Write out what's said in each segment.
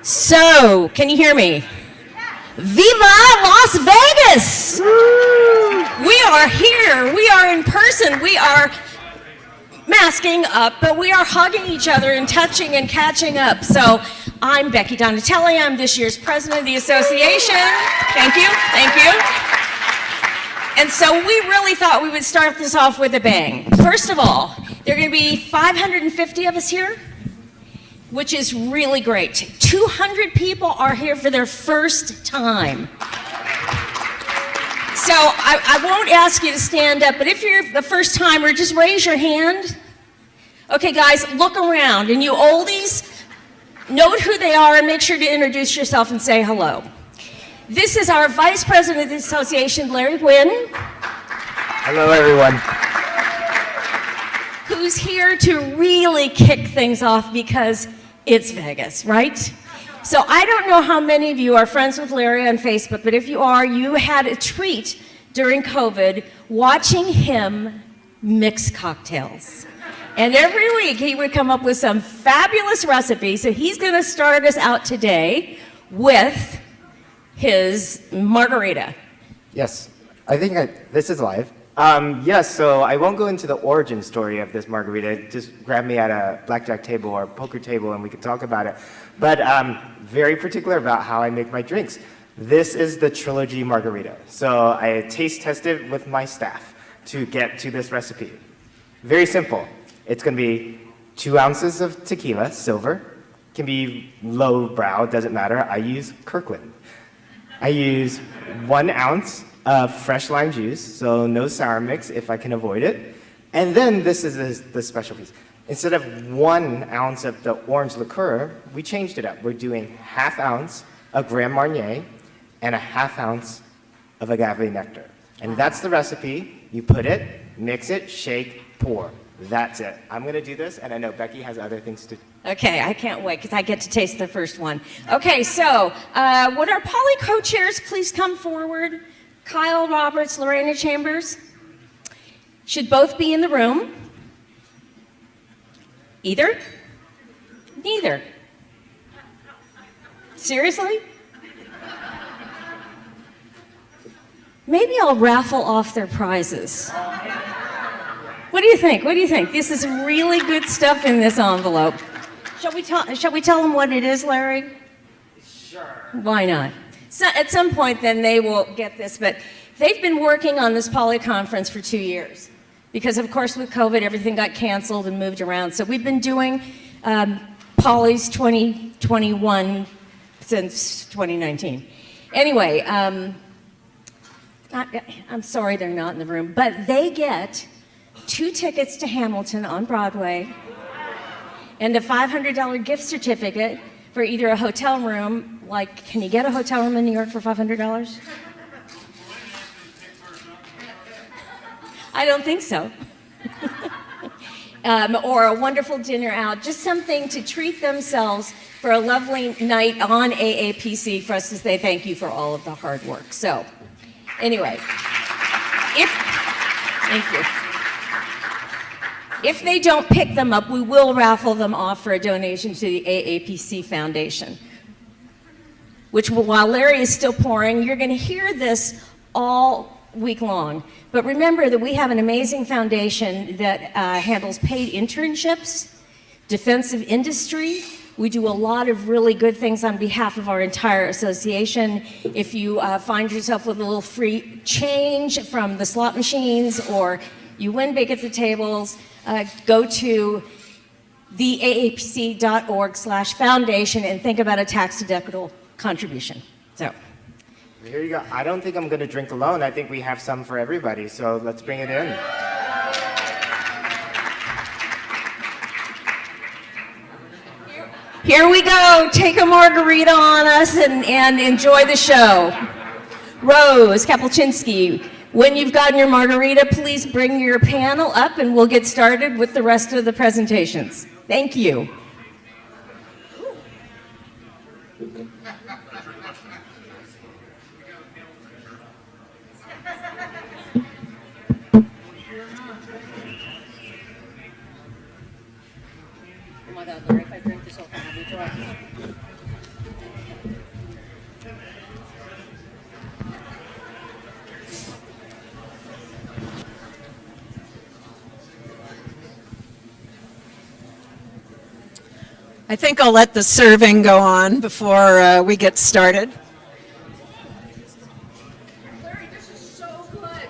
So, can you hear me? Viva Las Vegas! We are here. We are in person. We are masking up, but we are hugging each other and touching and catching up. So, I'm Becky Donatelli. I'm this year's president of the association. Thank you. Thank you. And so we really thought we would start this off with a bang. First of all, there are going to be 550 of us here, which is really great. 200 people are here for their first time. So I won't ask you to stand up, but if you're the first timer, just raise your hand. Okay, guys, look around, and you oldies, note who they are and make sure to introduce yourself and say hello. This is our Vice President of the Association, Larry Wynn. Hello, everyone. Who's here to really kick things off because it's Vegas, right? So I don't know how many of you are friends with Larry on Facebook, but if you are, you had a treat during COVID watching him mix cocktails. And every week he would come up with some fabulous recipe. So he's going to start us out today with his margarita. Yes, I think this is live. Yes, so I won't go into the origin story of this margarita. Just grab me at a blackjack table or poker table and we can talk about it. But I'm very particular about how I make my drinks. This is the trilogy margarita. So I taste tested with my staff to get to this recipe. Very simple. It's going to be 2 ounces of tequila, silver. Can be low brow, doesn't matter. I use Kirkland. I use 1 ounce of fresh lime juice, so no sour mix if I can avoid it. And then this is the special piece. Instead of 1 ounce of the orange liqueur, we changed it up. We're doing 1/2 ounce of Grand Marnier and 1/2 ounce of agave nectar. And that's the recipe. You put it, mix it, shake, pour. That's it. I'm going to do this, and I know Becky has other things to do. Okay, I can't wait because I get to taste the first one. Okay, so would our Polly co-chairs please come forward? Kyle Roberts, Lorena Chambers should both be in the room. Either? Neither. Seriously? Maybe I'll raffle off their prizes. What do you think? What do you think? This is really good stuff in this envelope. Shall we tell them what it is, Larry? Sure. Why not? So at some point, then they will get this, but they've been working on this Polly conference for 2 years because, of course, with COVID, everything got canceled and moved around. So we've been doing Pollies 2021 since 2019. Anyway, I'm sorry they're not in the room, but they get 2 tickets to Hamilton on Broadway and a $500 gift certificate for either a hotel room, like, can you get a hotel room in New York for $500? I don't think so. Or a wonderful dinner out, just something to treat themselves for a lovely night on AAPC for us to say thank you for all of the hard work. So, anyway, thank you. If they don't pick them up, we will raffle them off for a donation to the AAPC Foundation, which while Larry is still pouring, you're going to hear this all week long. But remember that we have an amazing foundation that handles paid internships, defensive industry. We do a lot of really good things on behalf of our entire association. If you find yourself with a little free change from the slot machines or you win big at the tables, go to theaapc.org/foundation and think about a tax-deductible contribution. So. Here you go. I don't think I'm going to drink alone. I think we have some for everybody, so let's bring it in. Here we go. Take a margarita on us and enjoy the show. Rose Kapolczynski, when you've gotten your margarita, please bring your panel up and we'll get started with the rest of the presentations. Thank you. Oh my God, Larry, if I drink this whole thing, I'll be drunk. I think I'll let the serving go on before we get started. Larry, this is so good.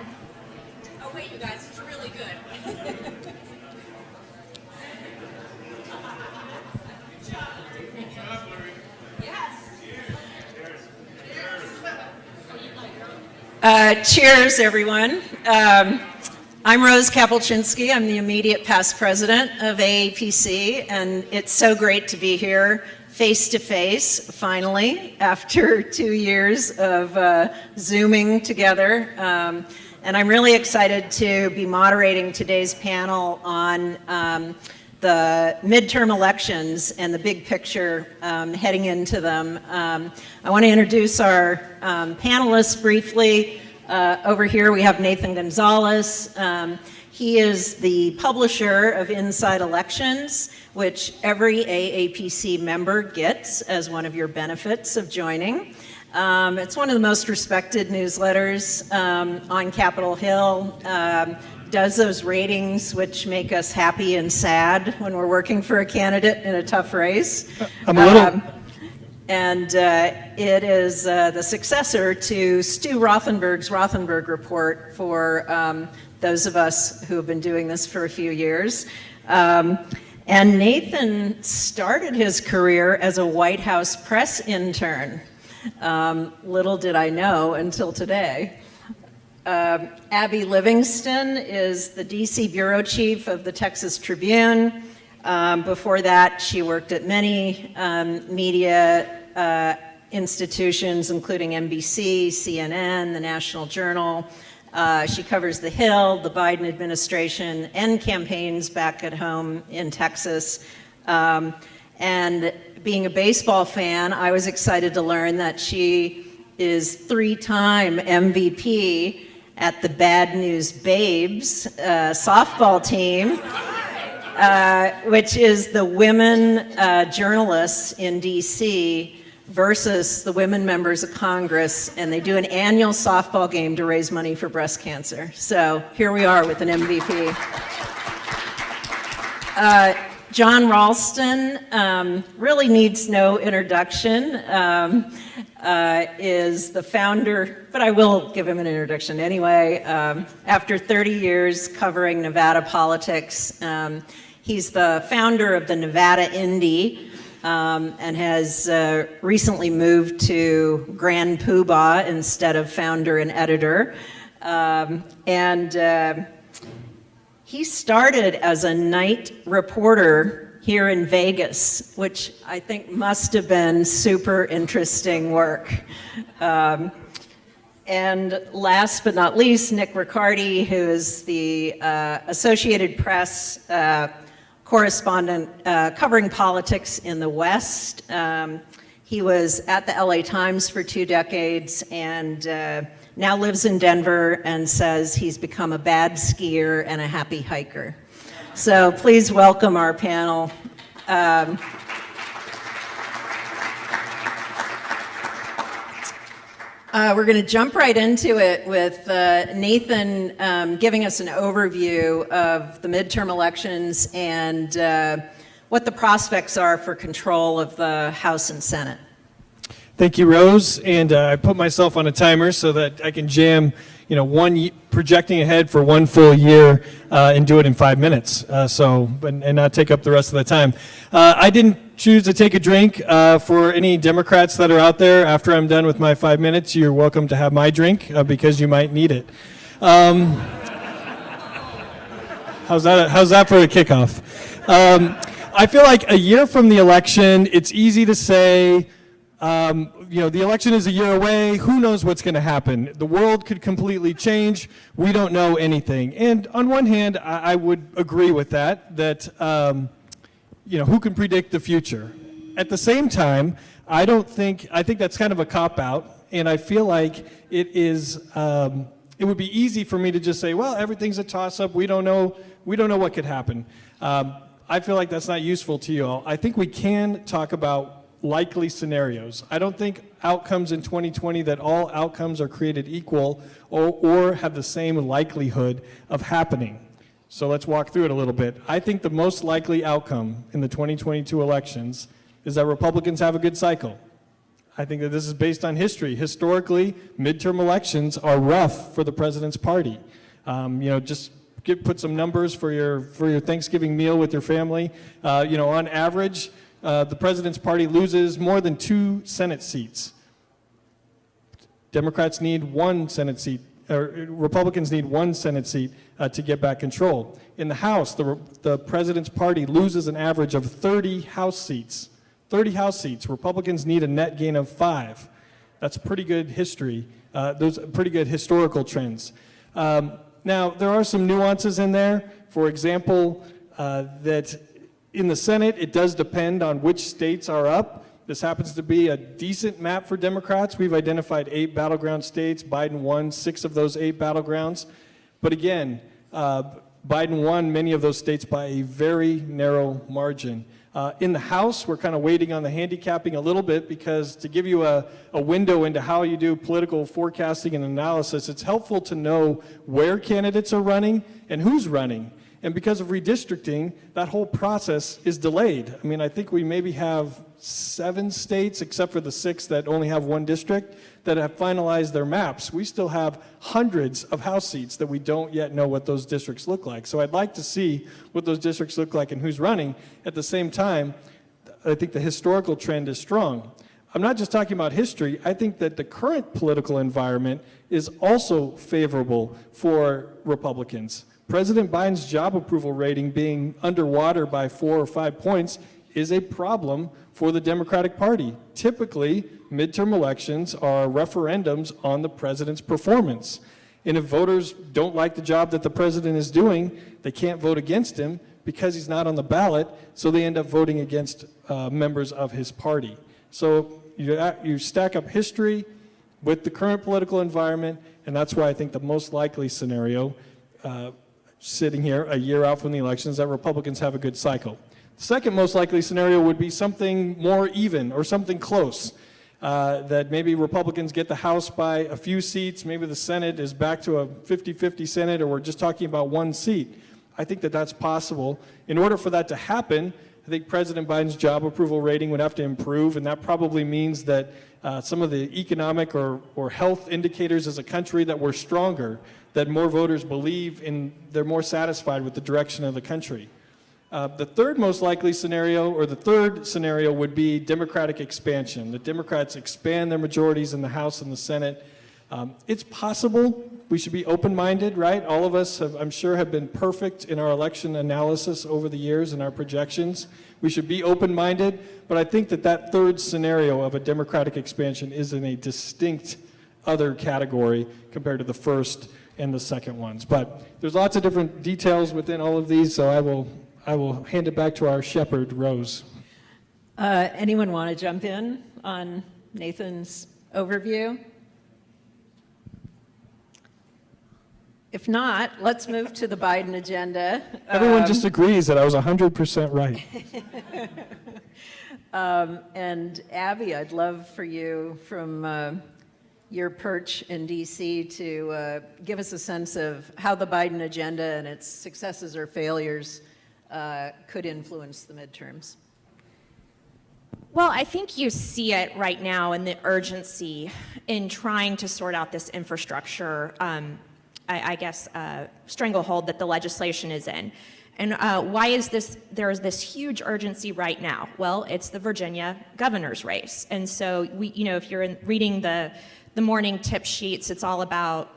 Oh, wait, you guys, it's really good. Cheers, everyone. I'm Rose Kapolczynski. I'm the immediate past president of AAPC, and it's so great to be here face-to-face, finally, after 2 years of Zooming together. And I'm really excited to be moderating today's panel on the midterm elections and the big picture heading into them. I want to introduce our panelists briefly. Over here we have Nathan Gonzales. He is the publisher of Inside Elections, which every AAPC member gets as one of your benefits of joining. It's one of the most respected newsletters on Capitol Hill. Does those ratings which make us happy and sad when we're working for a candidate in a tough race. I'm a little... And it is the successor to Stu Rothenberg's Rothenberg Report for those of us who have been doing this for a few years. And Nathan started his career as a White House press intern. Little did I know until today. Abby Livingston is the DC bureau chief of the Texas Tribune. Before that, she worked at many media institutions, including NBC, CNN, the National Journal. She covers the Hill, the Biden administration, and campaigns back at home in Texas. And being a baseball fan, I was excited to learn that she is 3-time MVP at the Bad News Babes softball team, which is the women journalists in DC versus the women members of Congress, and they do an annual softball game to raise money for breast cancer. So here we are with an MVP. John Ralston really needs no introduction, is the founder, but I will give him an introduction anyway. After 30 years covering Nevada politics, he's the founder of the Nevada Indy, and has recently moved to Grand Poobah instead of founder and editor. He started as a night reporter here in Vegas, which I think must have been super interesting work. And last but not least, Nick Riccardi, who is the Associated Press correspondent covering politics in the West. He was at the LA Times for 2 decades and now lives in Denver and says he's become a bad skier and a happy hiker. So please welcome our panel. We're going to jump right into it with Nathan giving us an overview of the midterm elections and what the prospects are for control of the House and Senate. Thank you, Rose. And I put myself on a timer so that I can jam, projecting ahead for 1 full year and do it in 5 minutes. And not take up the rest of the time. I didn't choose to take a drink. For any Democrats that are out there, after I'm done with my 5 minutes, you're welcome to have my drink because you might need it. How's that for a kickoff? I feel like a year from the election, it's easy to say, the election is a year away. Who knows what's going to happen? The world could completely change. We don't know anything. And on one hand, I would agree with that, who can predict the future? At the same time, I think that's kind of a cop-out, and I feel like it would be easy for me to just say, well, everything's a toss-up. We don't know what could happen. I feel like that's not useful to you all. I think we can talk about likely scenarios. I don't think outcomes in 2020 that all outcomes are created equal or have the same likelihood of happening. So let's walk through it a little bit. I think the most likely outcome in the 2022 elections is that Republicans have a good cycle. I think that this is based on history. Historically, midterm elections are rough for the president's party. Just put some numbers for your Thanksgiving meal with your family. On average, the president's party loses more than 2 Senate seats. Democrats need 1 Senate seat, or Republicans need 1 Senate seat to get back control. In the House, the president's party loses an average of 30 House seats. 30 House seats. Republicans need a net gain of 5. That's pretty good history. Those are pretty good historical trends. Now, there are some nuances in there. For example, that in the Senate, it does depend on which states are up. This happens to be a decent map for Democrats. We've identified 8 battleground states. Biden won 6 of those 8 battlegrounds. But again, Biden won many of those states by a very narrow margin. In the House, we're kind of waiting on the handicapping a little bit because to give you a window into how you do political forecasting and analysis, it's helpful to know where candidates are running and who's running. And because of redistricting, that whole process is delayed. I mean, I think we maybe have 7 states, except for the 6 that only have 1 district, that have finalized their maps. We still have hundreds of House seats that we don't yet know what those districts look like. So I'd like to see what those districts look like and who's running. At the same time, I think the historical trend is strong. I'm not just talking about history. I think that the current political environment is also favorable for Republicans. President Biden's job approval rating being underwater by 4 or 5 points is a problem for the Democratic Party. Typically, midterm elections are referendums on the president's performance. And if voters don't like the job that the president is doing, they can't vote against him because he's not on the ballot, so they end up voting against members of his party. So you stack up history with the current political environment, and that's why I think the most likely scenario, sitting here a year out from the election, is that Republicans have a good cycle. The second most likely scenario would be something more even or something close. That maybe Republicans get the House by a few seats, maybe the Senate is back to a 50-50 Senate, or we're just talking about 1 seat. I think that that's possible. In order for that to happen, I think President Biden's job approval rating would have to improve, and that probably means that some of the economic or health indicators as a country that we're stronger, that more voters believe in, they're more satisfied with the direction of the country. The third most likely scenario, or the third scenario, would be Democratic expansion. The Democrats expand their majorities in the House and the Senate. It's possible. We should be open-minded, right? All of us, I'm sure, have been perfect in our election analysis over the years and our projections. We should be open-minded, but I think that third scenario of a Democratic expansion is in a distinct other category compared to the first and the second ones. But there's lots of different details within all of these, so I will hand it back to our shepherd, Rose. Anyone want to jump in on Nathan's overview? If not, let's move to the Biden agenda. Everyone just agrees that I was 100% right. And Abby, I'd love for you from your perch in DC to give us a sense of how the Biden agenda and its successes or failures could influence the midterms. Well, I think you see it right now in the urgency in trying to sort out this infrastructure, stranglehold that the legislation is in. And why is there is this huge urgency right now? Well, it's the Virginia governor's race. And so if you're reading the morning tip sheets, it's all about,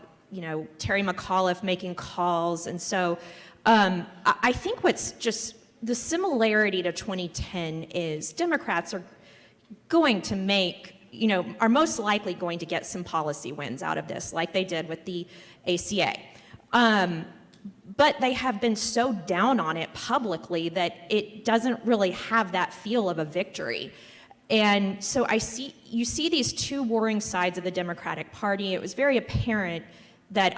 Terry McAuliffe making calls. And so I think what's just the similarity to 2010 is Democrats are going to are most likely going to get some policy wins out of this, like they did with the ACA. But they have been so down on it publicly that it doesn't really have that feel of a victory. And so you see these two warring sides of the Democratic Party. It was very apparent that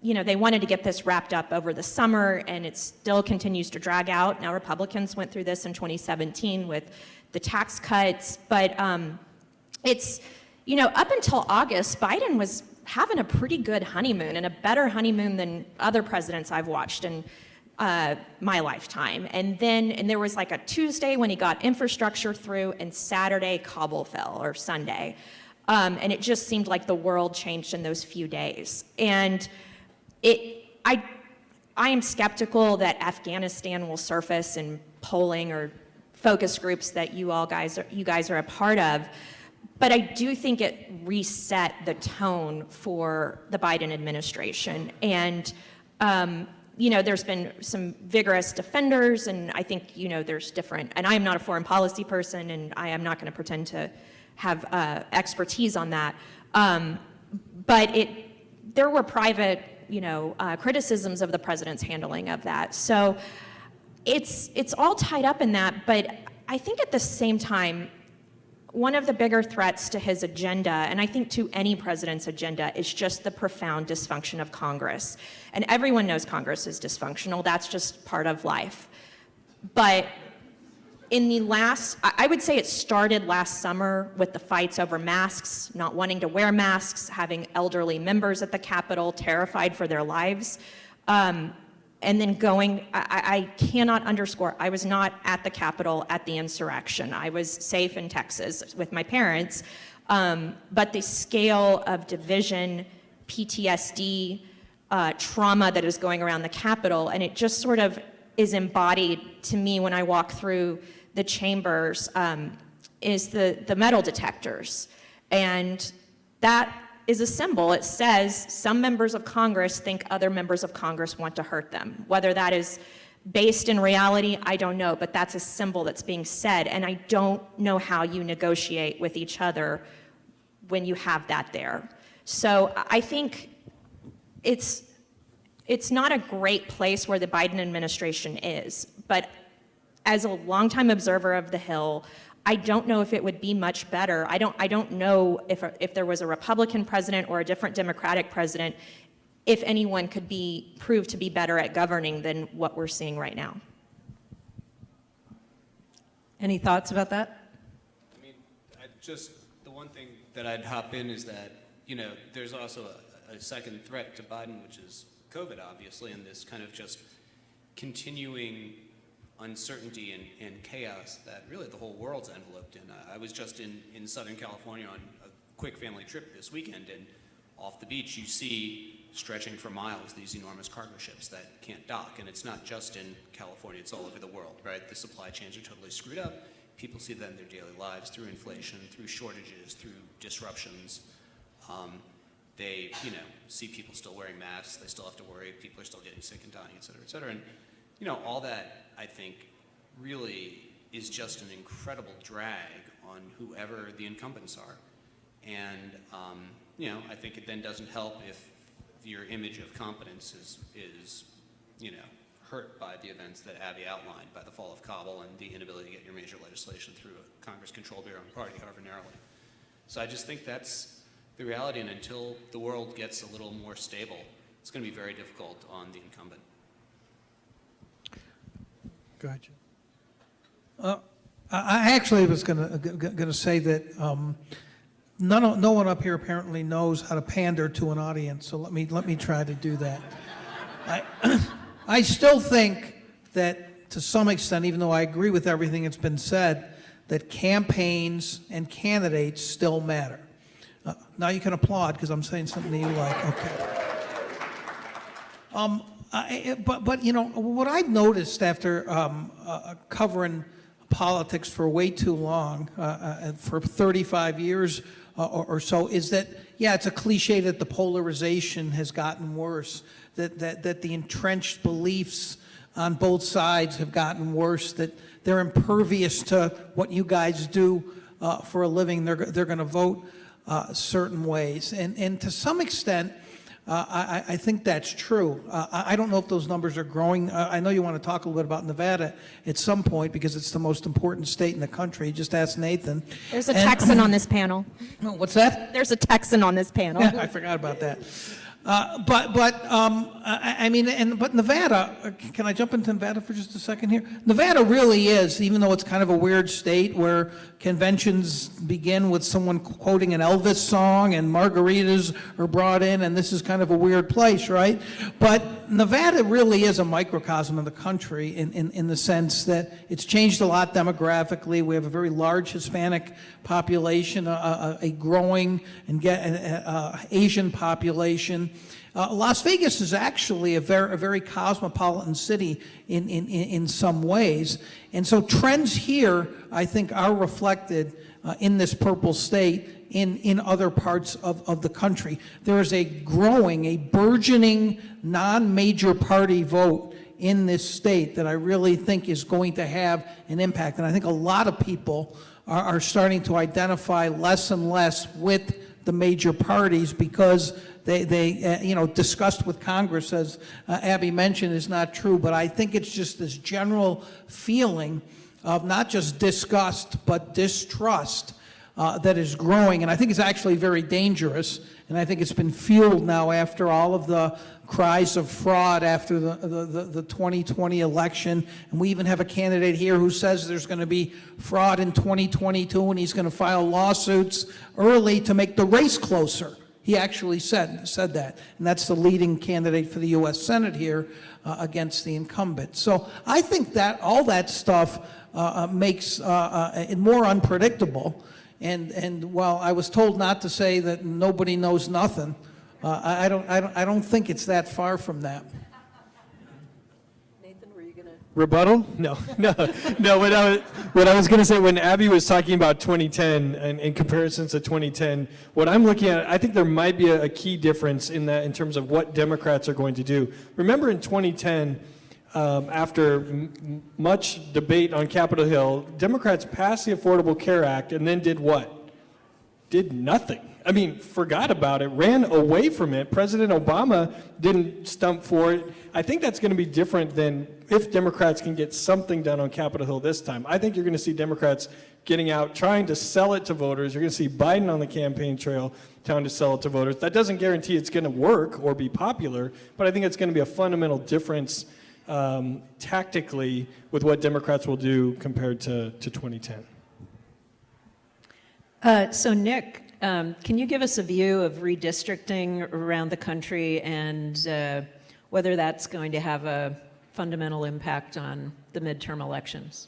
they wanted to get this wrapped up over the summer, and it still continues to drag out. Now, Republicans went through this in 2017 with the tax cuts, but it's, up until August, Biden was having a pretty good honeymoon, and a better honeymoon than other presidents I've watched. And my lifetime. And there was like a Tuesday when he got infrastructure through, and Saturday Kabul fell, or Sunday. And it just seemed like the world changed in those few days. And I am skeptical that Afghanistan will surface in polling or focus groups that you guys are a part of. But I do think it reset the tone for the Biden administration. And, there's been some vigorous defenders, and I think, there's different, and I am not a foreign policy person, and I am not going to pretend to have expertise on that. But there were private, criticisms of the president's handling of that. So it's all tied up in that. But I think at the same time, one of the bigger threats to his agenda, and I think to any president's agenda, is just the profound dysfunction of Congress. And everyone knows Congress is dysfunctional. That's just part of life. But I would say it started last summer with the fights over masks, not wanting to wear masks, having elderly members at the Capitol terrified for their lives. And then I cannot underscore, I was not at the Capitol at the insurrection. I was safe in Texas with my parents. But the scale of division, PTSD, trauma that is going around the Capitol, and it just sort of is embodied to me when I walk through the chambers, is the metal detectors. And that is a symbol. It says some members of Congress think other members of Congress want to hurt them. Whether that is based in reality, I don't know, but that's a symbol that's being said, and I don't know how you negotiate with each other when you have that there. So I think it's not a great place where the Biden administration is, but as a longtime observer of the Hill, I don't know if it would be much better. I don't know if there was a Republican president or a different Democratic president, if anyone could be proved to be better at governing than what we're seeing right now. Any thoughts about that? I mean, the one thing that I'd hop in is that, there's also a second threat to Biden, which is COVID, obviously, and this kind of just continuing uncertainty and chaos that really the whole world's enveloped in. I was just in Southern California on a quick family trip this weekend, and off the beach you see stretching for miles these enormous cargo ships that can't dock. And it's not just in California, it's all over the world, right? The supply chains are totally screwed up. People see that in their daily lives through inflation, through shortages, through disruptions. They, see people still wearing masks. They still have to worry. People are still getting sick and dying, et cetera, et cetera. And, all that, I think, really is just an incredible drag on whoever the incumbents are. And, I think it then doesn't help if your image of competence is hurt by the events that Abby outlined, by the fall of Kabul and the inability to get your major legislation through a Congress-controlled by your own party, however narrowly. So I just think that's the reality, and until the world gets a little more stable, it's going to be very difficult on the incumbent. Go ahead, Jim. I actually was going to say that no one up here apparently knows how to pander to an audience, so let me try to do that. I still think that to some extent, even though I agree with everything that's been said, that campaigns and candidates still matter. Now you can applaud because I'm saying something that you like. Okay. But what I've noticed after covering politics for way too long, for 35 years or so, is that, yeah, it's a cliche that the polarization has gotten worse, that the entrenched beliefs on both sides have gotten worse, that they're impervious to what you guys do for a living. They're going to vote certain ways. And to some extent, I think that's true. I don't know if those numbers are growing. I know you want to talk a little bit about Nevada at some point because it's the most important state in the country. Just ask Nathan. There's a Texan on this panel. What's that? There's a Texan on this panel. Yeah, I forgot about that. I mean, but Nevada, can I jump into Nevada for just a second here? Nevada really is, even though it's kind of a weird state where conventions begin with someone quoting an Elvis song and margaritas are brought in, and this is kind of a weird place, right? But Nevada really is a microcosm of the country in the sense that it's changed a lot demographically. We have a very large Hispanic population, a growing and Asian population. Las Vegas is actually a very cosmopolitan city in some ways. And so trends here, I think, are reflected in this purple state in other parts of the country. There is a burgeoning non-major party vote in this state that I really think is going to have an impact. And I think a lot of people are starting to identify less and less with the major parties because they discussed with Congress, as Abby mentioned, is not true. But I think it's just this general feeling of not just disgust, but distrust that is growing. And I think it's actually very dangerous. And I think it's been fueled now after all of the cries of fraud after the 2020 election. And we even have a candidate here who says there's going to be fraud in 2022 and he's going to file lawsuits early to make the race closer. He actually said that. And that's the leading candidate for the U.S. Senate here against the incumbent. So I think that all that stuff makes it more unpredictable. And while I was told not to say that nobody knows nothing, I don't think it's that far from that. Nathan, were you going to? Rebuttal? No. What I was going to say, when Abby was talking about 2010 and in comparisons to 2010, what I'm looking at, I think there might be a key difference in that in terms of what Democrats are going to do. Remember in 2010, after much debate on Capitol Hill, Democrats passed the Affordable Care Act and then did what? Did nothing. I mean, forgot about it, ran away from it. President Obama didn't stump for it. I think that's going to be different than if Democrats can get something done on Capitol Hill this time. I think you're going to see Democrats getting out, trying to sell it to voters. You're going to see Biden on the campaign trail trying to sell it to voters. That doesn't guarantee it's going to work or be popular, but I think it's going to be a fundamental difference tactically with what Democrats will do compared to 2010. So Nick, can you give us a view of redistricting around the country and whether that's going to have a fundamental impact on the midterm elections?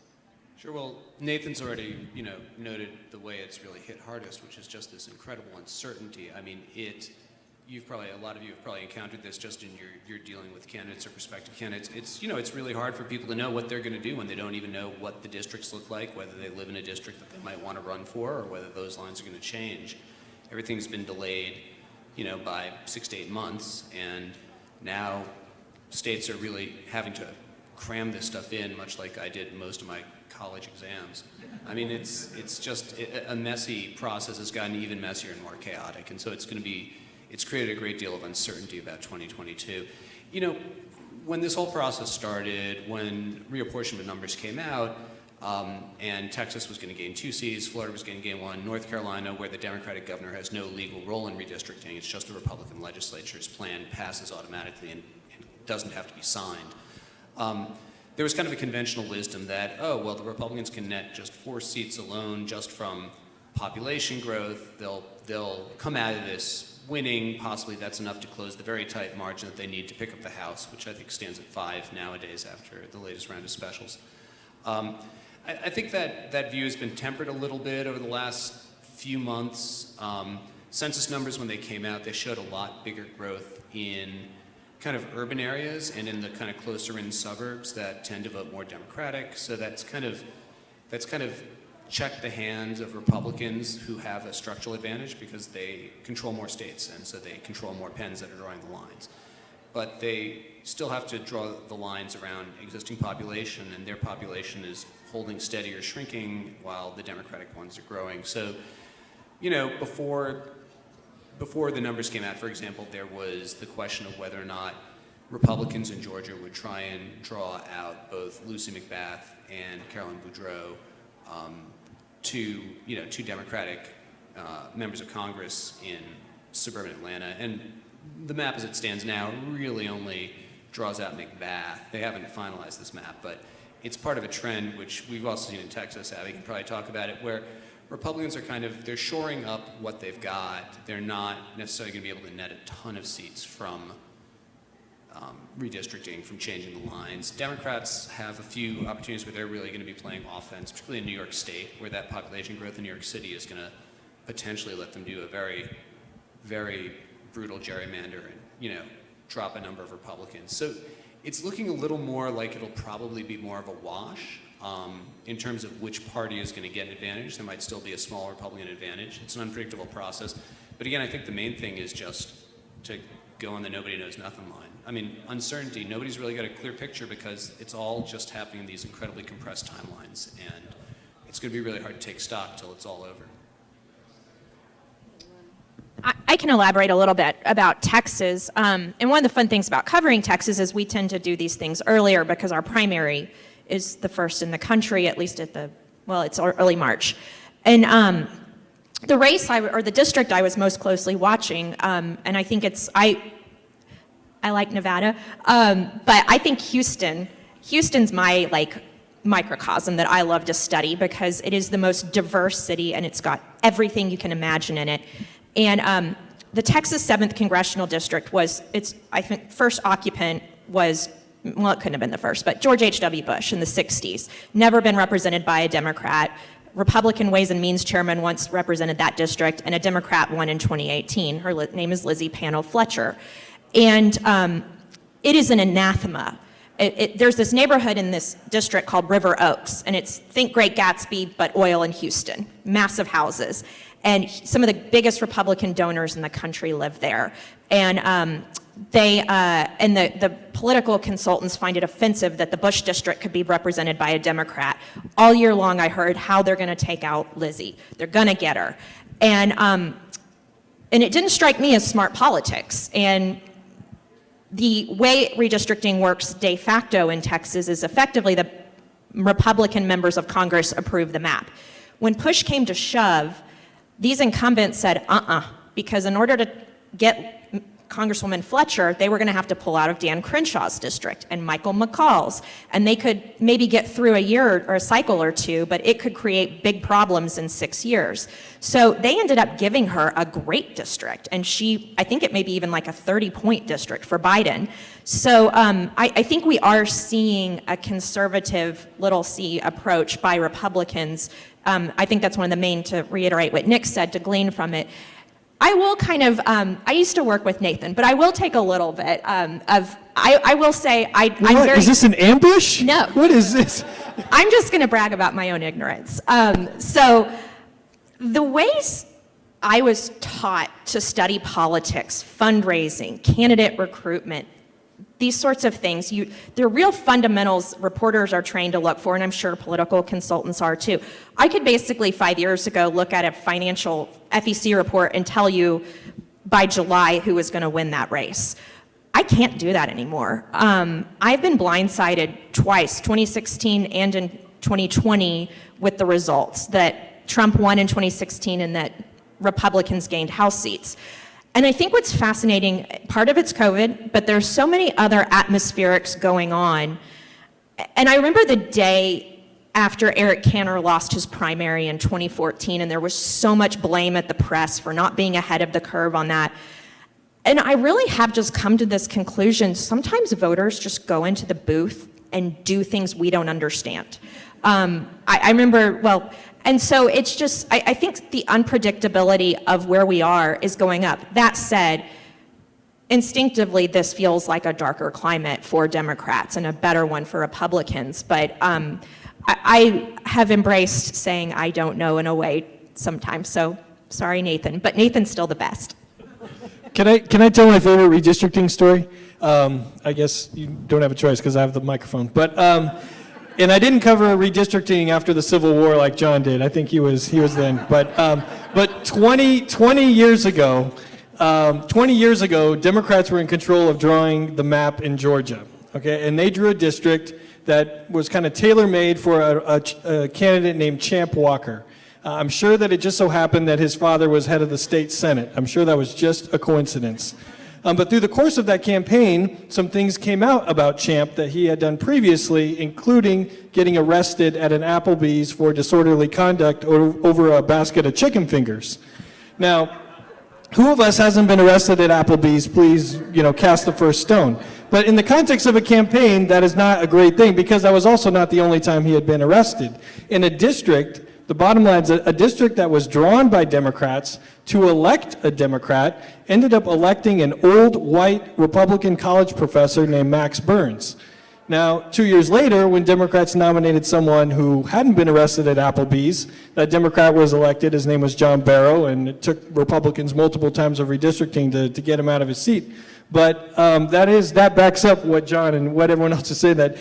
Sure. Well, Nathan's already, noted the way it's really hit hardest, which is just this incredible uncertainty. I mean, a lot of you have probably encountered this just in your dealing with candidates or prospective candidates. It's really hard for people to know what they're going to do when they don't even know what the districts look like, whether they live in a district that they might want to run for, or whether those lines are going to change. Everything's been delayed, by 6 to 8 months, and now states are really having to cram this stuff in, much like I did most of my college exams. I mean, it's just a messy process. Has gotten even messier and more chaotic, and so it's created a great deal of uncertainty about 2022. When this whole process started, when reapportionment numbers came out, and Texas was going to gain 2 seats, Florida was going to gain 1, North Carolina, where the Democratic governor has no legal role in redistricting, it's just the Republican legislature's plan passes automatically and doesn't have to be signed. There was kind of a conventional wisdom that, the Republicans can net just 4 seats alone just from population growth. They'll come out of this winning, possibly that's enough to close the very tight margin that they need to pick up the House, which I think stands at 5 nowadays after the latest round of specials. I think that view has been tempered a little bit over the last few months. Census numbers, when they came out, they showed a lot bigger growth in kind of urban areas and in the kind of closer in suburbs that tend to vote more Democratic. So that's kind of checked the hands of Republicans who have a structural advantage because they control more states, and so they control more pens that are drawing the lines. But they still have to draw the lines around existing population, and their population is holding steady or shrinking while the Democratic ones are growing. So, before the numbers came out, for example, there was the question of whether or not Republicans in Georgia would try and draw out both Lucy McBath and Carolyn Boudreaux, two Democratic members of Congress in suburban Atlanta. And the map as it stands now really only draws out McBath. They haven't finalized this map, but it's part of a trend which we've also seen in Texas. Abby can probably talk about it, where Republicans are they're shoring up what they've got. They're not necessarily going to be able to net a ton of seats from redistricting, from changing the lines. Democrats have a few opportunities where they're really going to be playing offense, particularly in New York State, where that population growth in New York City is going to potentially let them do a very, very brutal gerrymander and, drop a number of Republicans. So it's looking a little more like it'll probably be more of a wash in terms of which party is going to get an advantage. There might still be a small Republican advantage. It's an unpredictable process. But again, I think the main thing is just to go on the nobody knows nothing line. I mean, uncertainty, nobody's really got a clear picture because it's all just happening in these incredibly compressed timelines. And it's going to be really hard to take stock till it's all over. I can elaborate a little bit about Texas. And one of the fun things about covering Texas is we tend to do these things earlier because our primary is the first in the country, at least it's early March. And the race or the district I was most closely watching, and I think I like Nevada, but I think Houston's my microcosm that I love to study because it is the most diverse city and it's got everything you can imagine in it. And the Texas 7th Congressional District I think, first occupant was, well, it couldn't have been the first, but George H.W. Bush in the 60s. Never been represented by a Democrat. Republican Ways and Means chairman once represented that district, and a Democrat won in 2018. Her name is Lizzie Panel Fletcher. And it is an anathema. There's this neighborhood in this district called River Oaks, and it's, think Great Gatsby, but oil in Houston. Massive houses. And some of the biggest Republican donors in the country live there. And the political consultants find it offensive that the Bush district could be represented by a Democrat. All year long, I heard how they're going to take out Lizzie. They're going to get her. And it didn't strike me as smart politics. And the way redistricting works de facto in Texas is effectively the Republican members of Congress approve the map. When push came to shove, these incumbents said, because in order to get Congresswoman Fletcher, they were going to have to pull out of Dan Crenshaw's district and Michael McCall's. And they could maybe get through a year or a cycle or two, but it could create big problems in 6 years. So they ended up giving her a great district. And I think it may be even like a 30-point district for Biden. So I think we are seeing a conservative little c approach by Republicans. I think that's one of the main, to reiterate what Nick said, to glean from it. I will I used to work with Nathan, but I will take a little bit I will say I'm very... Is this an ambush? No. What is this? I'm just going to brag about my own ignorance. So the ways I was taught to study politics, fundraising, candidate recruitment, these sorts of things, they're real fundamentals reporters are trained to look for, and I'm sure political consultants are too. I could basically 5 years ago look at a financial FEC report and tell you by July who was going to win that race. I can't do that anymore. I've been blindsided twice, 2016 and in 2020, with the results that Trump won in 2016 and that Republicans gained House seats. And I think what's fascinating, part of it's COVID, but there's so many other atmospherics going on. And I remember the day after Eric Cantor lost his primary in 2014, and there was so much blame at the press for not being ahead of the curve on that. And I really have just come to this conclusion, sometimes voters just go into the booth and do things we don't understand. I remember, and so it's just, I think the unpredictability of where we are is going up. That said, instinctively, this feels like a darker climate for Democrats and a better one for Republicans. But I have embraced saying I don't know in a way sometimes. So sorry, Nathan, but Nathan's still the best. Can I tell my favorite redistricting story? I guess you don't have a choice because I have the microphone. But and I didn't cover redistricting after the Civil War like John did. I think he was then. But 20 years ago, Democrats were in control of drawing the map in Georgia. Okay, and they drew a district that was kind of tailor-made for a candidate named Champ Walker. I'm sure that it just so happened that his father was head of the state Senate. I'm sure that was just a coincidence. But through the course of that campaign, some things came out about Champ that he had done previously, including getting arrested at an Applebee's for disorderly conduct over a basket of chicken fingers. Now, who of us hasn't been arrested at Applebee's? Please, cast the first stone. But in the context of a campaign, that is not a great thing, because that was also not the only time he had been arrested. In a district, the bottom line is a district that was drawn by Democrats to elect a Democrat ended up electing an old white Republican college professor named Max Burns. Now, 2 years later, when Democrats nominated someone who hadn't been arrested at Applebee's, that Democrat was elected. His name was John Barrow, and it took Republicans multiple times of redistricting to get him out of his seat. But that backs up what John and what everyone else is saying, that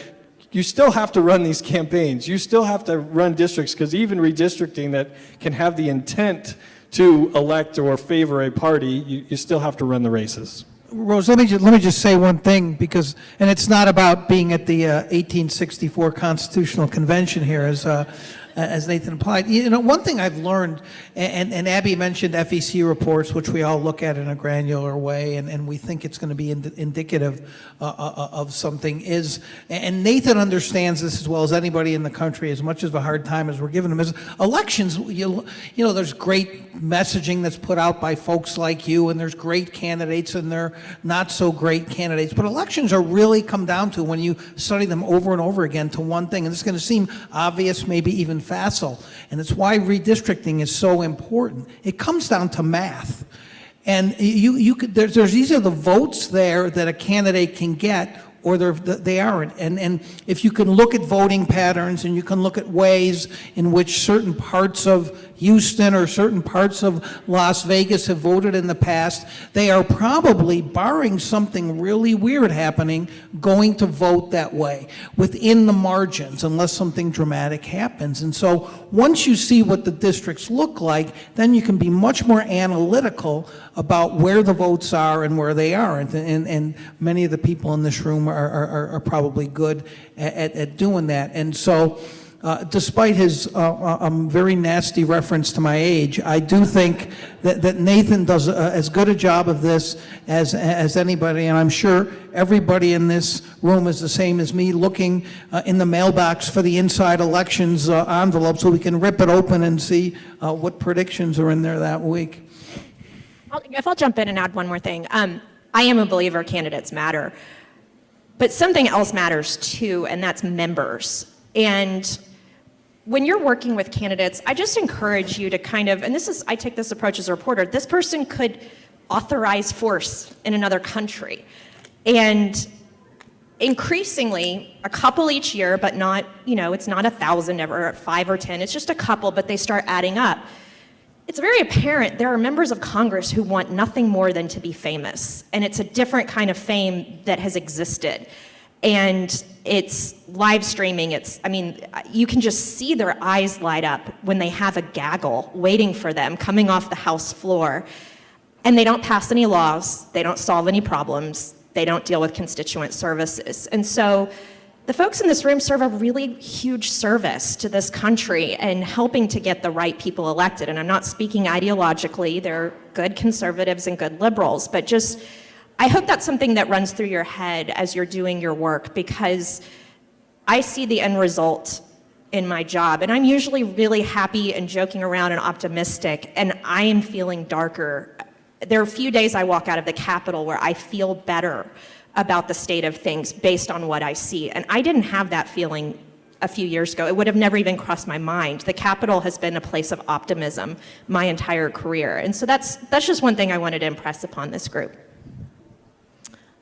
you still have to run these campaigns. You still have to run districts, because even redistricting that can have the intent to elect or favor a party, you still have to run the races. Rose, let me just say one thing, and it's not about being at the 1864 Constitutional Convention here, as Nathan implied. One thing I've learned, and Abby mentioned FEC reports, which we all look at in a granular way, and we think it's going to be indicative of something, and Nathan understands this as well as anybody in the country, as much of a hard time as we're giving him, is elections, there's great messaging that's put out by folks like you, and there's great candidates, and they're not so great candidates, but elections are really come down to, when you study them over and over again, to one thing, and it's going to seem obvious, maybe even facile, and it's why redistricting is so important. It comes down to math, and there's either the votes there that a candidate can get, or they aren't. And if you can look at voting patterns, and you can look at ways in which certain parts of Houston or certain parts of Las Vegas have voted in the past, they are probably, barring something really weird happening, going to vote that way within the margins, unless something dramatic happens. And so once you see what the districts look like, then you can be much more analytical about where the votes are and where they aren't. And many of the people in this room are probably good at doing that. And so despite his very nasty reference to my age, I do think that Nathan does as good a job of this as anybody, and I'm sure everybody in this room is the same as me, looking in the mailbox for the inside elections envelope so we can rip it open and see what predictions are in there that week. If I'll jump in and add one more thing. I am a believer candidates matter, but something else matters too, and that's members. And when you're working with candidates, I just encourage you to I take this approach as a reporter, this person could authorize force in another country. And increasingly, a couple each year, but not, it's not 1,000 or 5 or 10, it's just a couple, but they start adding up. It's very apparent there are members of Congress who want nothing more than to be famous. And it's a different kind of fame that has existed. And it's live streaming. You can just see their eyes light up when they have a gaggle waiting for them coming off the House floor. And they don't pass any laws. They don't solve any problems. They don't deal with constituent services. And so the folks in this room serve a really huge service to this country and helping to get the right people elected. And I'm not speaking ideologically. There are good conservatives and good liberals, but I hope that's something that runs through your head as you're doing your work, because I see the end result in my job, and I'm usually really happy and joking around and optimistic, and I am feeling darker. There are a few days I walk out of the Capitol where I feel better about the state of things based on what I see, and I didn't have that feeling a few years ago. It would have never even crossed my mind. The Capitol has been a place of optimism my entire career, and so that's just one thing I wanted to impress upon this group.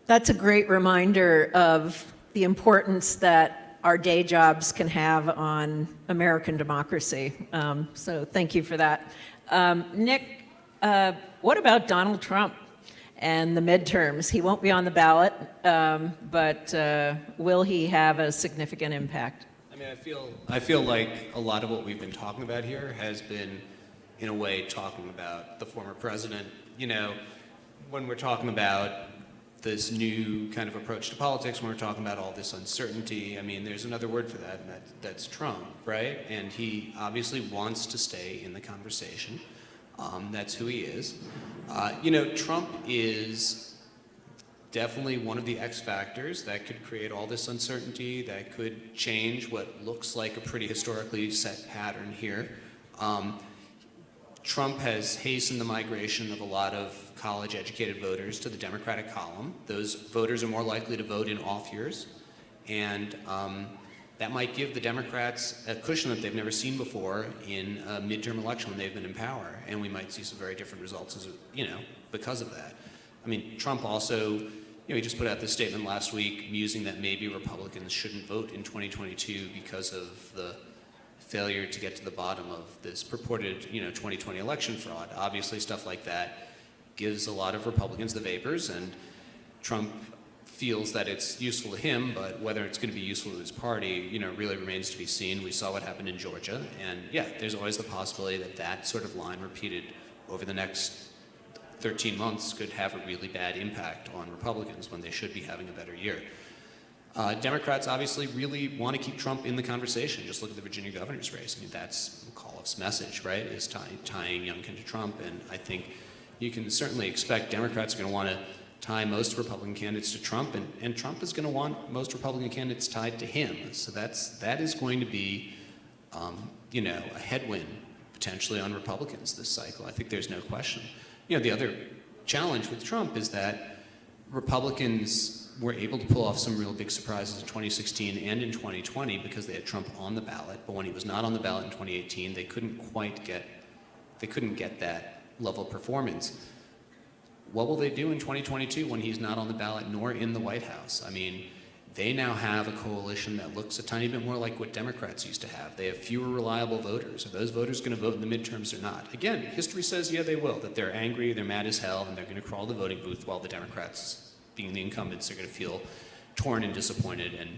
That's a great reminder of the importance that our day jobs can have on American democracy. So thank you for that. Nick, what about Donald Trump and the midterms? He won't be on the ballot, but will he have a significant impact? I feel like a lot of what we've been talking about here has been, in a way, talking about the former president. When we're talking about this new kind of approach to politics, when we're talking about all this uncertainty, there's another word for that, and that's Trump, right? And he obviously wants to stay in the conversation. That's who he is. Trump is definitely one of the X factors that could create all this uncertainty, that could change what looks like a pretty historically set pattern here. Trump has hastened the migration of a lot of college-educated voters to the Democratic column. Those voters are more likely to vote in off years, and that might give the Democrats a cushion that they've never seen before in a midterm election when they've been in power, and we might see some very different results, as because of that. I mean, Trump also, he just put out this statement last week musing that maybe Republicans shouldn't vote in 2022 because of the failure to get to the bottom of this purported, 2020 election fraud. Obviously, stuff like that gives a lot of Republicans the vapors, and Trump feels that it's useful to him, but whether it's going to be useful to his party, really remains to be seen. We saw what happened in Georgia, and yeah, there's always the possibility that that sort of line repeated over the next 13 months could have a really bad impact on Republicans when they should be having a better year. Democrats obviously really want to keep Trump in the conversation. Just look at the Virginia governor's race. I mean, that's McAuliffe's message, right, is tying Youngkin to Trump. And I think you can certainly expect Democrats are going to want to tie most Republican candidates to Trump, and Trump is going to want most Republican candidates tied to him. So that is going to be, a headwind potentially on Republicans this cycle. I think there's no question. The other challenge with Trump is that Republicans were able to pull off some real big surprises in 2016 and in 2020 because they had Trump on the ballot. But when he was not on the ballot in 2018, they couldn't get that level of performance. What will they do in 2022 when he's not on the ballot nor in the White House? I mean, they now have a coalition that looks a tiny bit more like what Democrats used to have. They have fewer reliable voters. Are those voters going to vote in the midterms or not? Again, history says, yeah, they will, that they're angry, they're mad as hell, and they're going to crawl the voting booth while the Democrats, being the incumbents, are going to feel torn and disappointed and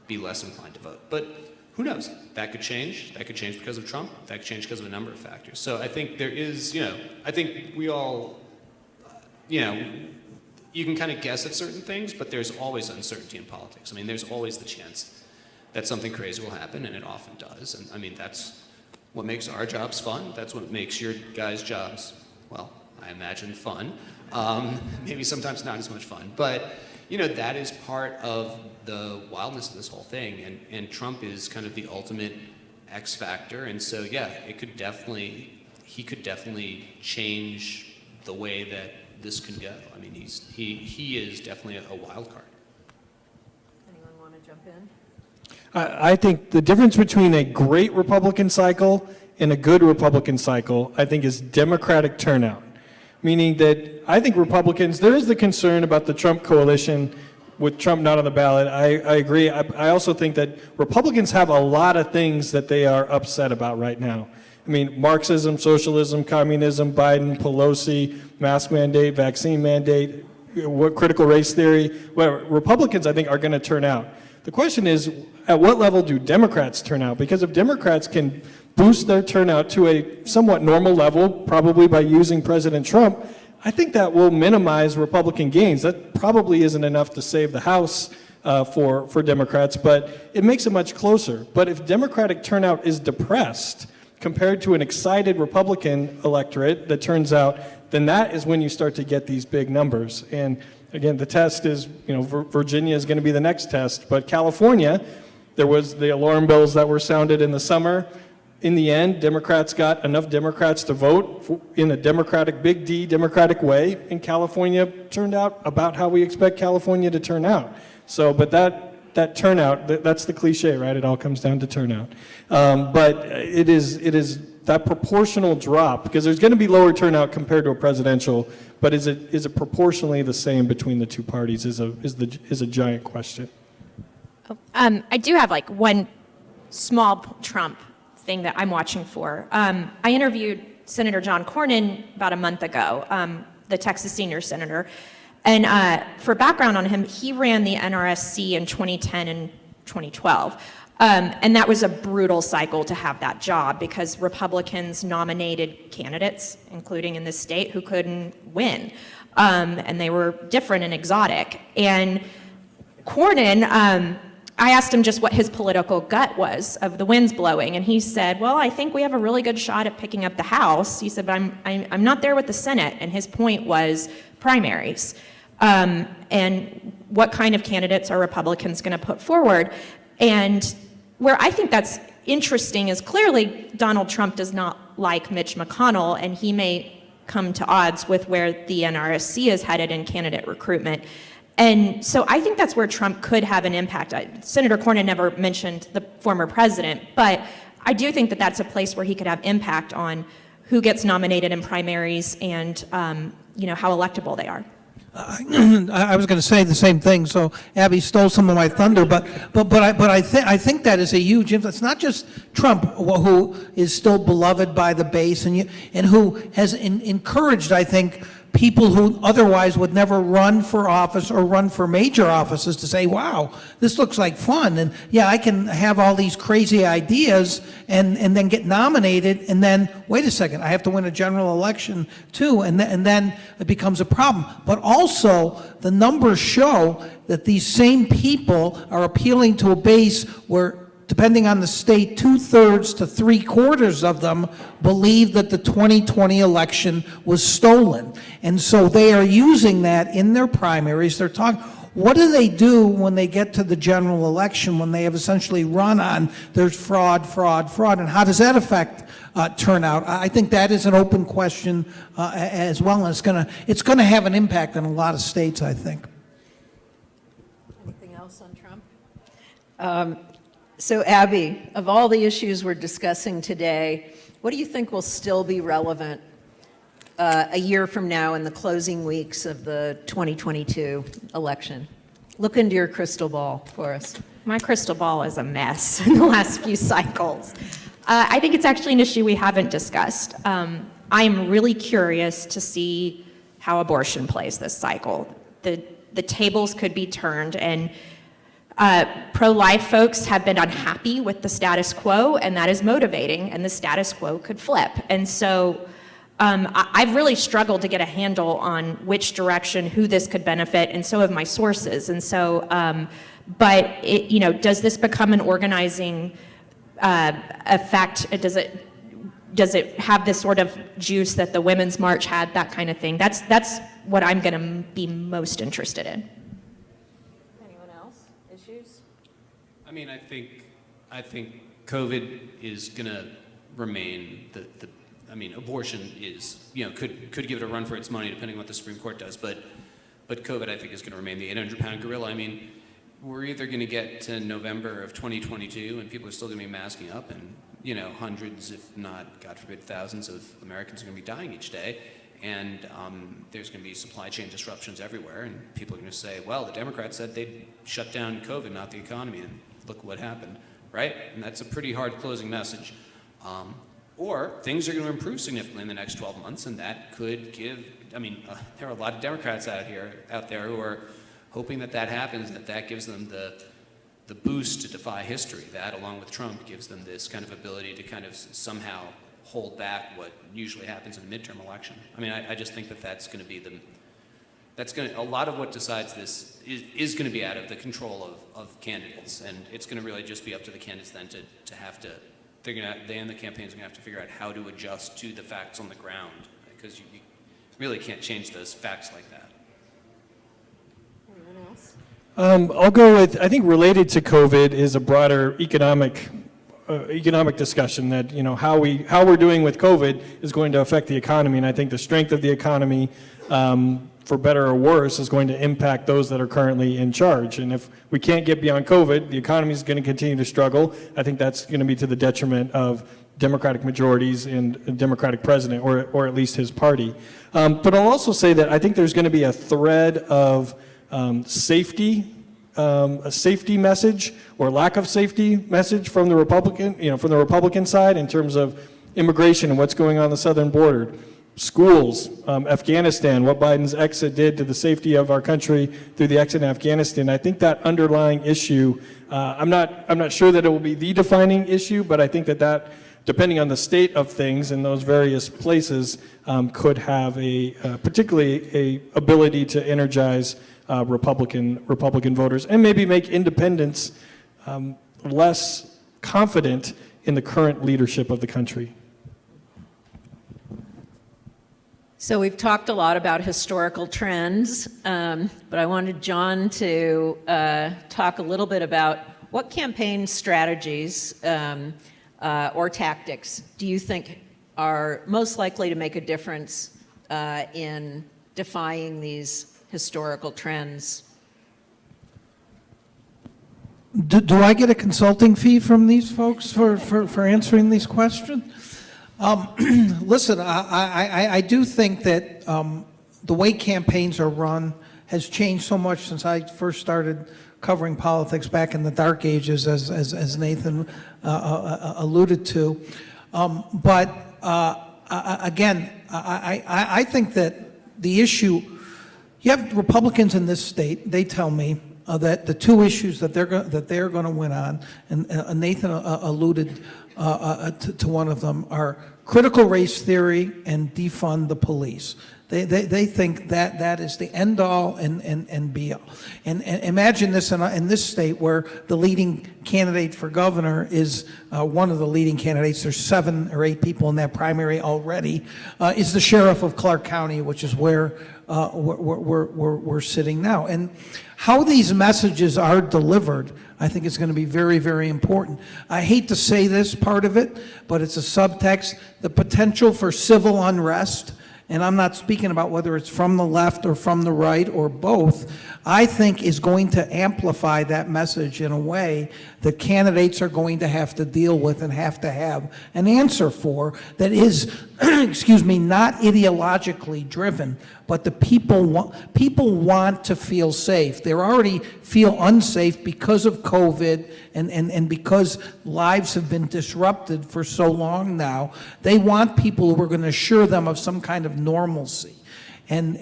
be less inclined to vote. But who knows? That could change. That could change because of Trump. That could change because of a number of factors. So I think there is, I think we all, you can kind of guess at certain things, but there's always uncertainty in politics. I mean, there's always the chance that something crazy will happen, and it often does. And I mean, that's what makes our jobs fun. That's what makes your guys' jobs, well, I imagine fun. Maybe sometimes not as much fun. But, that is part of the wildness of this whole thing. And Trump is kind of the ultimate X factor. And so, yeah, he could definitely change the way that this can go. I mean, he is definitely a wild card. Anyone want to jump in? I think the difference between a great Republican cycle and a good Republican cycle, I think, is Democratic turnout. Meaning that I think Republicans, there is the concern about the Trump coalition with Trump not on the ballot. I agree. I also think that Republicans have a lot of things that they are upset about right now. I mean, Marxism, socialism, communism, Biden, Pelosi, mask mandate, vaccine mandate, critical race theory. Well, Republicans, I think, are going to turn out. The question is, at what level do Democrats turn out? Because if Democrats can boost their turnout to a somewhat normal level, probably by using President Trump, I think that will minimize Republican gains. That probably isn't enough to save the House for Democrats, but it makes it much closer. But if Democratic turnout is depressed compared to an excited Republican electorate that turns out, then that is when you start to get these big numbers. And again, the test is, Virginia is going to be the next test, but California, there was the alarm bells that were sounded in the summer. In the end, Democrats got enough Democrats to vote in a Democratic, big D Democratic way, and California turned out about how we expect California to turn out. So, but that turnout, that's the cliche, right? It all comes down to turnout. But it is that proportional drop, because there's going to be lower turnout compared to a presidential, but is it proportionally the same between the two parties is a giant question. I do have one small Trump thing that I'm watching for. I interviewed Senator John Cornyn about a month ago, the Texas senior senator. And for background on him, he ran the NRSC in 2010 and 2012. And that was a brutal cycle to have that job because Republicans nominated candidates, including in this state, who couldn't win. And they were different and exotic. And Cornyn, I asked him just what his political gut was of the winds blowing, and he said, well, I think we have a really good shot at picking up the House. He said, but I'm not there with the Senate, and his point was primaries. and what kind of candidates are Republicans going to put forward. And where I think that's interesting is clearly Donald Trump does not like Mitch McConnell, and he may come to odds with where the NRSC is headed in candidate recruitment. And so I think that's where Trump could have an impact. Senator Cornyn never mentioned the former president, but I do think that that's a place where he could have impact on who gets nominated in primaries and how electable they are. I was going to say the same thing, so Abby stole some of my thunder, but I think that is a huge influence. It's not just Trump, who is still beloved by the base and who has encouraged, I think, people who otherwise would never run for office or run for major offices to say, wow, this looks like fun. And yeah, I can have all these crazy ideas and then get nominated, and then, wait a second, I have to win a general election too, and then it becomes a problem. But also, the numbers show that these same people are appealing to a base where, depending on the state, 2/3 to 3/4 of them believe that the 2020 election was stolen. And so they are using that in their primaries. They're talking, what do they do when they get to the general election, when they have essentially run on there's fraud, and how does that affect turnout? I think that is an open question as well, and it's gonna have an impact in a lot of states, I think. Anything else on Trump? So Abby, of all the issues we're discussing today, what do you think will still be relevant a year from now in the closing weeks of the 2022 election? Look into your crystal ball for us. My crystal ball is a mess in the last few cycles. I think it's actually an issue we haven't discussed. I am really curious to see how abortion plays this cycle. The tables could be turned, and pro-life folks have been unhappy with the status quo, and that is motivating, and the status quo could flip. And so I've really struggled to get a handle on which direction, who this could benefit, and so have my sources. And so, does this become an organizing effect? Does it have this sort of juice that the Women's March had, that kind of thing? That's what I'm going to be most interested in. I mean, I think COVID is going to remain abortion is, could give it a run for its money depending on what the Supreme Court does, but COVID, I think, is going to remain the 800-pound gorilla. I mean, we're either going to get to November of 2022 and people are still going to be masking up, and hundreds, if not, God forbid, thousands of Americans are going to be dying each day, and there's going to be supply chain disruptions everywhere, and people are going to say, well, the Democrats said they'd shut down COVID, not the economy, and look what happened, right? And that's a pretty hard closing message. Or things are going to improve significantly in the next 12 months, and that could give, there are a lot of Democrats out there who are hoping that happens, that gives them the boost to defy history. That, along with Trump, gives them this kind of ability to kind of somehow hold back what usually happens in a midterm election. I mean, I just think that's going to be a lot of what decides this is going to be out of the control of candidates, and it's going to really just be up to the candidates then to have to, they and the campaigns are going to have to figure out how to adjust to the facts on the ground, because you really can't change those facts like that. Anyone else? I'll go with, I think related to COVID is a broader economic discussion that, how we're doing with COVID is going to affect the economy, and I think the strength of the economy, for better or worse, is going to impact those that are currently in charge. And if we can't get beyond COVID, the economy is going to continue to struggle. I think that's going to be to the detriment of Democratic majorities and a Democratic president, or at least his party. But I'll also say that I think there's going to be a thread of safety, a safety message or lack of safety message from the Republican side in terms of immigration and what's going on the southern border. Schools, Afghanistan, what Biden's exit did to the safety of our country through the exit in Afghanistan. I think that underlying issue, I'm not sure that it will be the defining issue, but I think that depending on the state of things in those various places, could have particularly a ability to energize Republican voters and maybe make independents less confident in the current leadership of the country. So we've talked a lot about historical trends, but I wanted John to talk a little bit about what campaign strategies or tactics do you think are most likely to make a difference in defying these historical trends? Do I get a consulting fee from these folks for answering these questions? Listen, I do think that the way campaigns are run has changed so much since I first started covering politics back in the dark ages, as Nathan alluded to. But again, I think that the issue, you have Republicans in this state, they tell me that the two issues that they're going to win on, and Nathan alluded to one of them, are critical race theory and defund the police. They think that is the end all and be all. And imagine this in this state where the leading candidate for governor is one of the leading candidates. There's 7 or 8 people in that primary already. Is the sheriff of Clark County, which is where we're sitting now. And how these messages are delivered, I think is going to be very, very important. I hate to say this part of it, but it's a subtext. The potential for civil unrest, and I'm not speaking about whether it's from the left or from the right or both, I think is going to amplify that message in a way that candidates are going to have to deal with and have to have an answer for that is, excuse me, not ideologically driven, but the people want to feel safe. They already feel unsafe because of COVID and because lives have been disrupted for so long now. They want people who are going to assure them of some kind of normalcy. And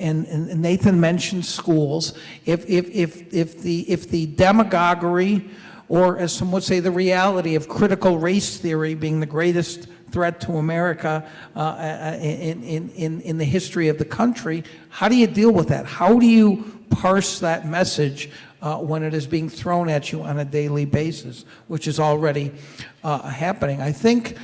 Nathan mentioned schools. If the demagoguery, or as some would say, the reality of critical race theory being the greatest threat to America in the history of the country, how do you deal with that? How do you parse that message when it is being thrown at you on a daily basis, which is already happening? I think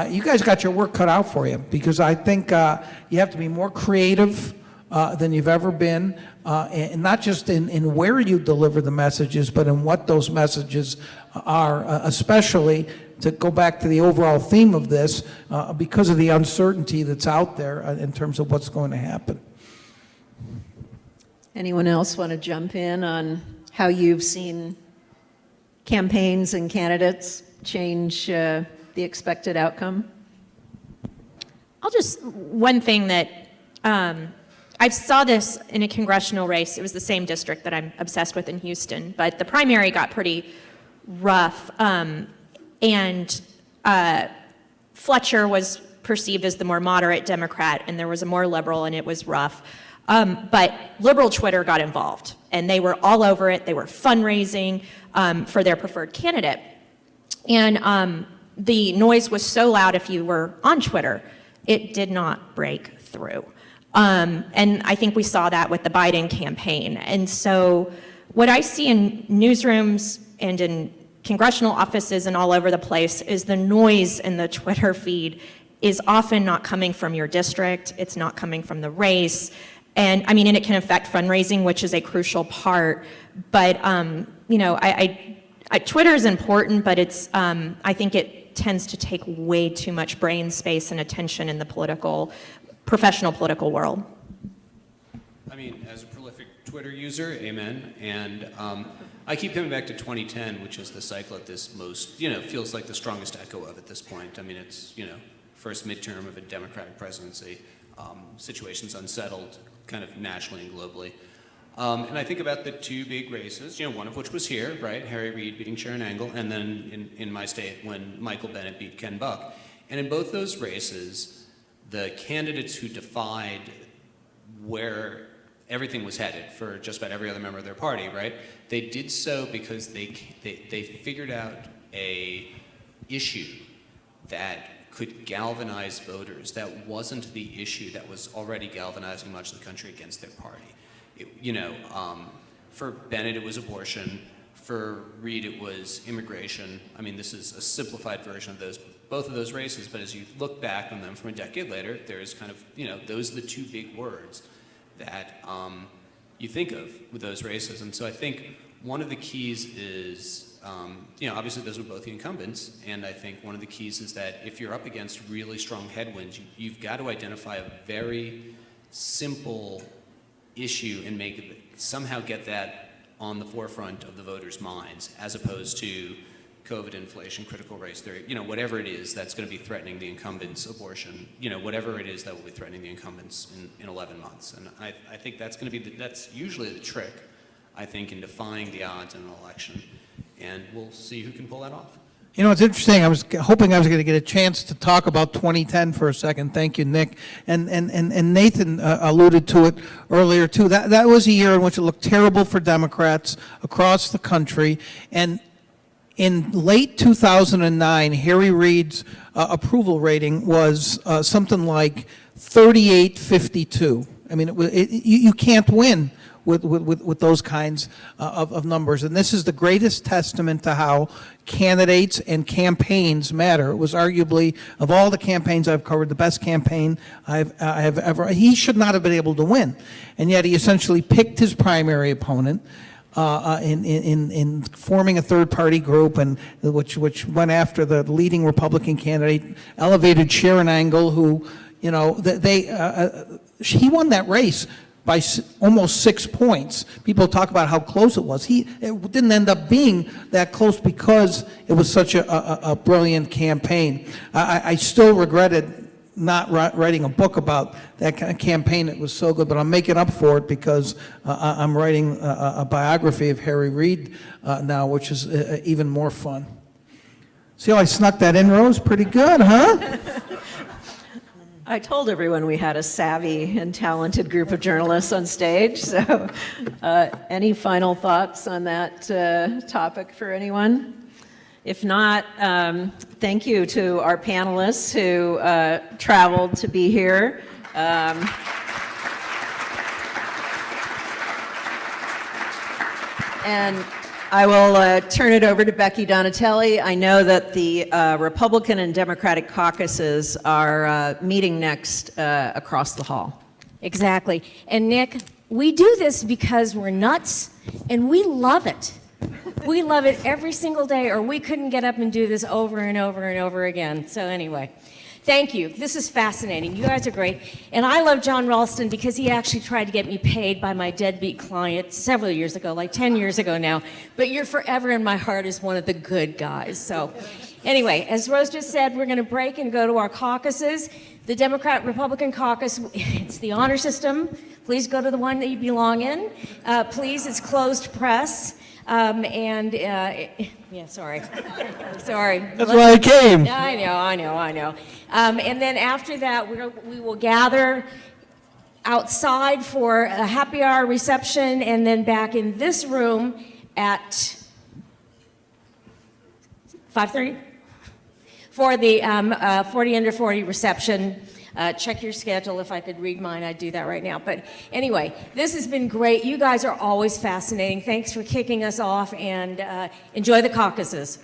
you guys got your work cut out for you, because I think you have to be more creative than you've ever been, and not just in where you deliver the messages, but in what those messages are, especially to go back to the overall theme of this, because of the uncertainty that's out there in terms of what's going to happen. Anyone else want to jump in on how you've seen campaigns and candidates change the expected outcome? One thing that I saw this in a congressional race. It was the same district that I'm obsessed with in Houston, but the primary got pretty rough. And Fletcher was perceived as the more moderate Democrat, and there was a more liberal, and it was rough. But liberal Twitter got involved, and they were all over it. They were fundraising for their preferred candidate. And the noise was so loud if you were on Twitter, it did not break through. And I think we saw that with the Biden campaign. And so what I see in newsrooms and in congressional offices and all over the place is the noise in the Twitter feed is often not coming from your district. It's not coming from the race. And I mean, and it can affect fundraising, which is a crucial part. But, Twitter is important, but it's, I think it tends to take way too much brain space and attention in the professional political world. I mean, as a prolific Twitter user, amen. And I keep coming back to 2010, which is the cycle at this most, feels like the strongest echo of at this point. I mean, it's, first midterm of a Democratic presidency, situations unsettled kind of nationally and globally. And I think about the two big races, one of which was here, right? Harry Reid beating Sharon Angle, and then in my state when Michael Bennet beat Ken Buck. And in both those races, the candidates who defied where everything was headed for just about every other member of their party, right? They did so because they figured out a issue that could galvanize voters that wasn't the issue that was already galvanizing much of the country against their party. For Bennett, it was abortion. For Reid, it was immigration. I mean, this is a simplified version of those both of those races, but as you look back on them from a decade later, there's kind of, those are the two big words that you think of with those races. And so I think one of the keys is, obviously those were both the incumbents, and I think one of the keys is that if you're up against really strong headwinds, you've got to identify a very simple issue and somehow get that on the forefront of the voters' minds, as opposed to COVID, inflation, critical race theory, whatever it is that's going to be threatening the incumbents, abortion, whatever it is that will be threatening the incumbents in 11 months. And I think that's going to be, that's usually the trick, I think, in defying the odds in an election. And we'll see who can pull that off. It's interesting. I was hoping I was going to get a chance to talk about 2010 for a second. Thank you, Nick. And Nathan alluded to it earlier, too. That was a year in which it looked terrible for Democrats across the country. And in late 2009, Harry Reid's approval rating was something like 38-52. I mean, you can't win with those kinds of numbers. And this is the greatest testament to how candidates and campaigns matter. It was arguably, of all the campaigns I've covered, the best campaign I have ever. He should not have been able to win. And yet he essentially picked his primary opponent in forming a third-party group, and which went after the leading Republican candidate, elevated Sharon Angle, who, he won that race by almost 6 points. People talk about how close it was. It didn't end up being that close because it was such a brilliant campaign. I still regretted not writing a book about that kind of campaign. It was so good, but I'm making up for it because I'm writing a biography of Harry Reid now, which is even more fun. See how I snuck that in, Rose? Pretty good, huh? I told everyone we had a savvy and talented group of journalists on stage, so any final thoughts on that topic for anyone? If not, thank you to our panelists who traveled to be here. And I will turn it over to Becky Donatelli. I know that the Republican and Democratic caucuses are meeting next across the hall. Exactly. And Nick, we do this because we're nuts and we love it. We love it every single day, or we couldn't get up and do this over and over and over again. So anyway, thank you. This is fascinating. You guys are great. And I love John Ralston because he actually tried to get me paid by my deadbeat client several years ago, like 10 years ago now. But you're forever in my heart as one of the good guys. So anyway, as Rose just said, we're going to break and go to our caucuses. The Democrat-Republican caucus, it's the honor system. Please go to the one that you belong in. Please, it's closed press. Sorry. Sorry. That's why I came. I know. And then after that, we will gather outside for a happy hour reception, and then back in this room at 5:30 for the 40 under 40 reception. Check your schedule. If I could read mine, I'd do that right now. But anyway, this has been great. You guys are always fascinating. Thanks for kicking us off, and enjoy the caucuses.